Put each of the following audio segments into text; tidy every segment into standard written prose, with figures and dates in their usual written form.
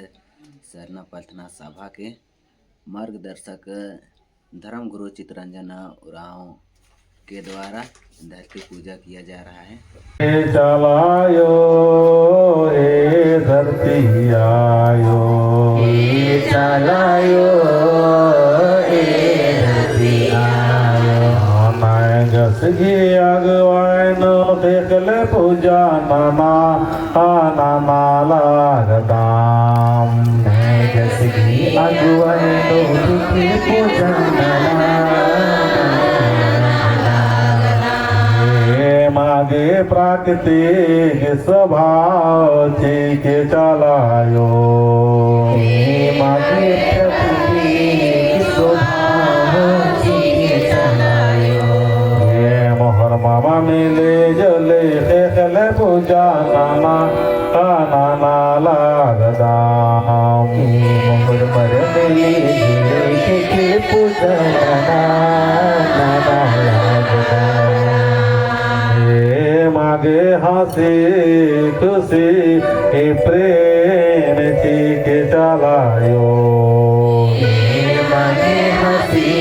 सरना प्रार्थना सभा के मार्गदर्शक धर्म गुरु चित्तरंजन उरांव के द्वारा धरती पूजा किया जा रहा है। चलायो हे धरती आयो, चलायो हे धरती आयो। मैं जस की अगवान देखले पूजा नाना नाना लागदाम। मैं जस की अगवान देखले पूजा नाना मागे प्राकृतिक स्वभाव के चलायो, मागे प्राकृतिक स्वभाव के चलायो। मोहर मामा मिले जले देखले पूजा नाना नाना लागदाम। मोहर मर मिले जले पूजा नाना नाना लागदाम। मागे हंसी खुशी प्रेम के चलायो, मागे हंसी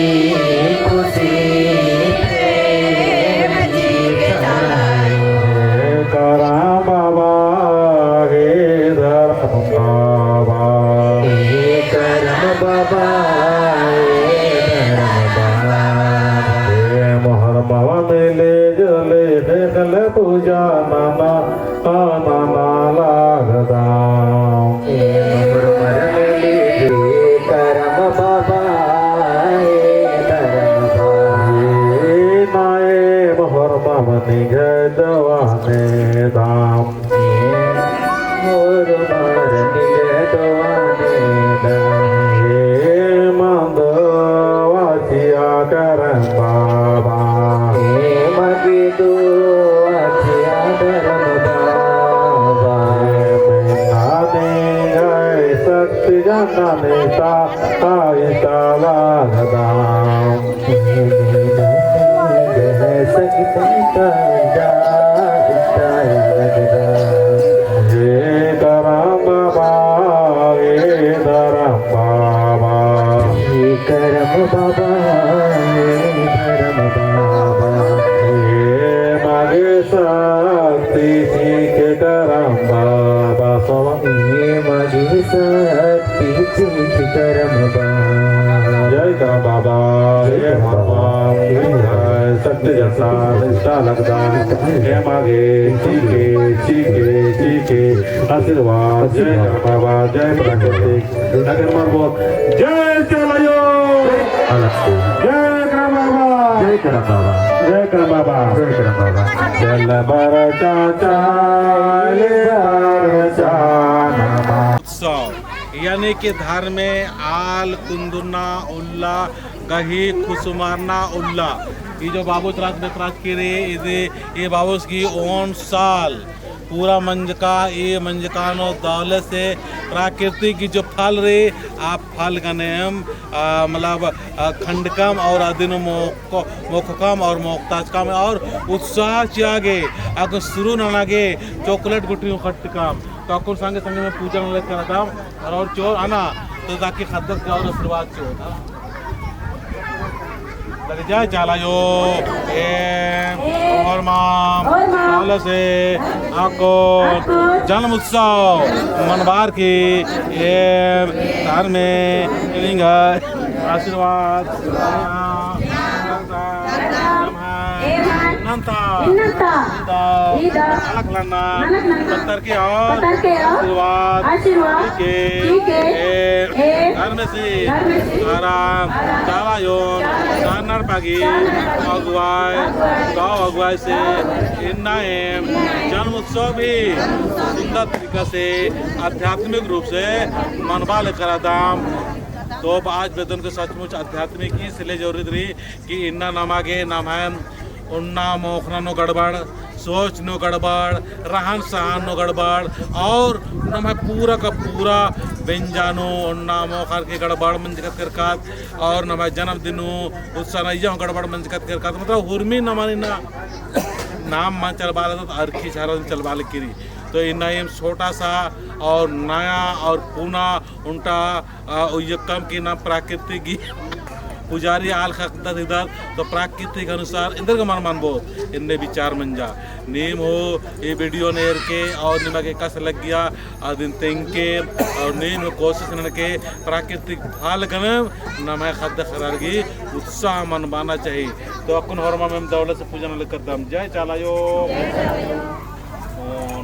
खुशी प्रेम के चलायो। करा बाबा हे धर्म बाबा, करम बाबा मोहर बाबा मिले जले देखले पूजा नाना नाना लागदाम। मोहर मरले करम बाबा करम बाबा। नाये मोहर बाबा निघे जवाने दाम। मोर मरले दवाने दाम। मंदवासिया करम बाबा, मगे दो आखिया धर्म बाबा। शक्ति जनता लागदाम। हे धरम बाबा, हे धरम बाबा, करम बाबा धर्म बाबा। हे मागे शक्ति के धरम बाबा स्वामी। मगे शक्ति करम बाबा। जय का बाबा, जय बाबा, सत्य जैसा निष्ठा लगदाम। हे मागे चीके आशीर्वाद। जय का बाबा, जय प्राकृतिक नगर मरबोत। जय चलायो, जय कर बाबा, जय करम बाबा, जय कर बाबा, जय करम बाबा। जल बर चाचा उत्सव यानी कि धार में आल कुंदुना उल्ला गही खुशुमारना उल्ला। ये जो बाबू त्रास बेत्रास के रे ये बाबूस की ओन साल पूरा मंजका ये मंजकानो दौलत से प्राकृतिक की जो फल रे आप फल का नेम मतलब खंडकम और अदिन मोखकम और मोक्ताजकम और उत्साह चागे अगर शुरू न लगे चॉकलेट गुटी खट्टकम तो आपको संगे संगे में पूजा न लेकर आता और चोर आना तो ताकि खद्दर का और आशीर्वाद चोर जय चलायो और माम से आपको जन्म उत्सव मनवार की तार में आशीर्वाद आशीर्वाद अगुवाई से जन्म उत्सव भी सुंदर तरीका से आध्यात्मिक रूप से मनवा लेकर दाम। तो आज वेदन के सचमुच आध्यात्मिक इसलिए जरूरत रही कि इन्ना नमागे नमैन उन्ना मोखना नो गड़बड़ सोच नो गड़बड़ रहन सहन नो गड़बड़ और नम पूरा का पूरा व्यंजनो उन्ना मोखर के गड़बड़ मंजकत करकत और नम जन्मदिनु उत्साह नैया गड़बड़ मंजकत करकत मतलब हुर्मी नमानी ना नाम मान चलवा तो अर्खी चारों चलवा किरी तो ये नईम छोटा सा और नया और पूना उनका यकम की नाम प्राकृतिक पुजारी आल खकदत इधर तो प्राकृतिक अनुसार इंदर का मन मानबो इनने विचार मंजा नीम हो ये वीडियो नेर के और निमा के कस लग गया दिन तेंके और नीम कोशिश न के प्राकृतिक फाल गने नमे खद खरारगी उत्साह मन माना चाहिए तो अकुन हरमा में दौलत से पूजन लेकर दम जय चालायो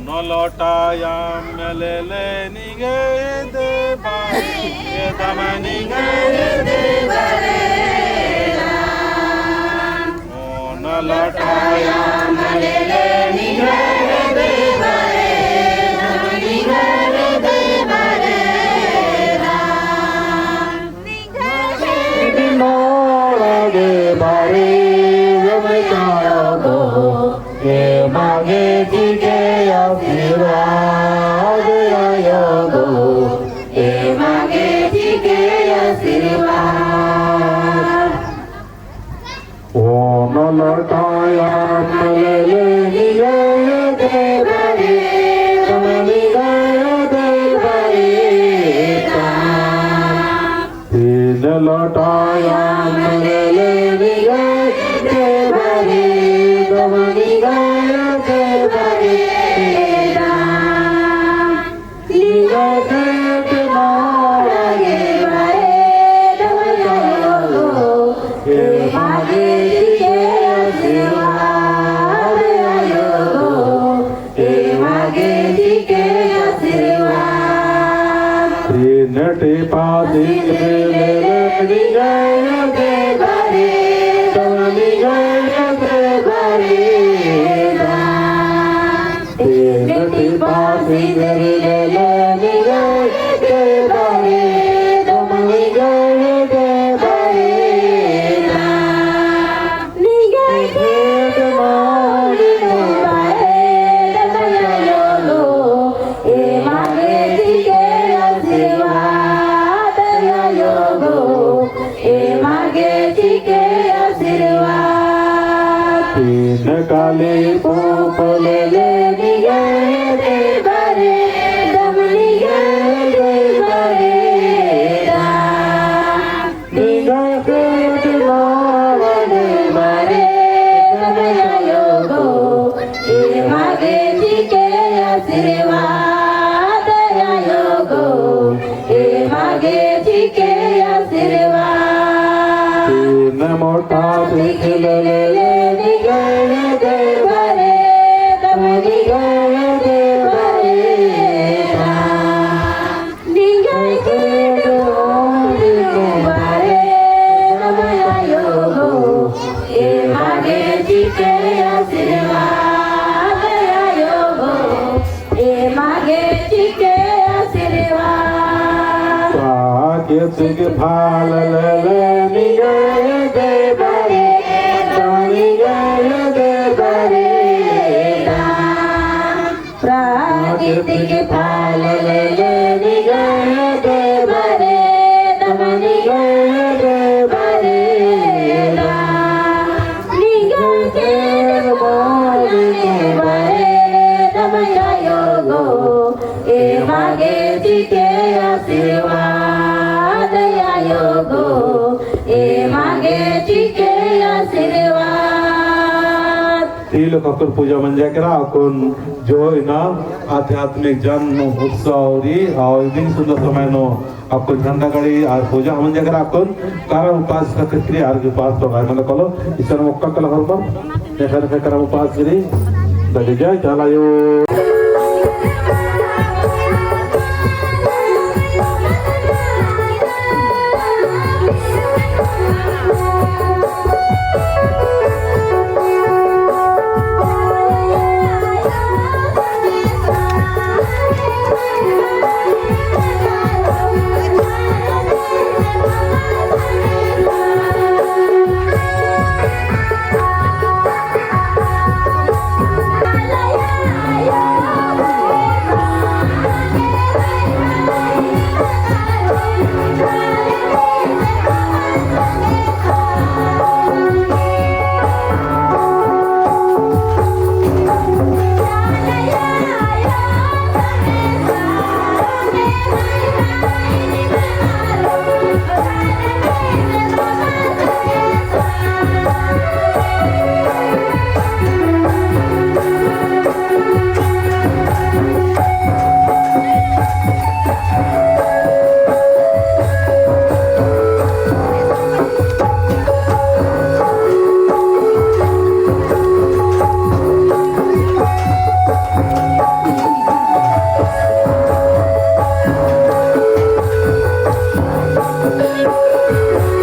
न लौटायाम ले निगे दे बारी ये दम निगे दे बारे न लौटायाम ले निगे दे बारे निगे दे बारे मोड़े बारे जब चाहो ये मांगे जी के आशीर्वाद आयो गो ये मांगे जी के आशीर्वाद ओ न लौटाया ले निगे दे बारे तुम निगे दे बारे न लौटाया ले निगे दे बारे तुम निगे दे बारे नटे पाते ले निगाह दे बारे तुम निगाह दे बारे नटे पाते ले निगाह दे बारे तुम निगाह दे बारे निगाह दे तुम्हारी बारे दमयो लो ए मांगे जी के आशीर्वाद आयो गो ए मांगे जी के आशीर्वाद तीन काले पोप ले निगाह दे बारे दम निगाह दे बारे निगाह के तुम्हारा दे बारे दम आयो गो ए मांगे जी के आशीर्वाद आयो गो ए मांगे जी के आशीर्वाद तीन मोटा दिख ले निगाह दे बारे तुम निगाह दे बारे निगाह के बारे तुम आयो गो ए मांगे जी के आशीर्वाद आयो गो ए मांगे जी के आशीर्वाद प्राकृतिक फाल ले निगाह दे बारे तुम निगाह दे बारे प्राकृतिक फाल ले निगाह दे बारे तुम निगाह दे बारे निगाह के मोल के बारे तुम आयो गो ए मांगे जी के आशीर्वाद आयो गो ए मांगे जी के आशीर्वाद तिल ककुर पूजा मंजा करा अकुन जो इना आध्यात्मिक जन्म उत्सव और दिन सुंदर समय नो आपको झंडा गड़ी और पूजा मंजा करा अकुन कारण उपास का क्रिया आर के पास तो गाय मन कलो ईश्वर मोक्का कला हरबा देखा देखा करा उपास करी दे जाय चलायो Yeah. Thank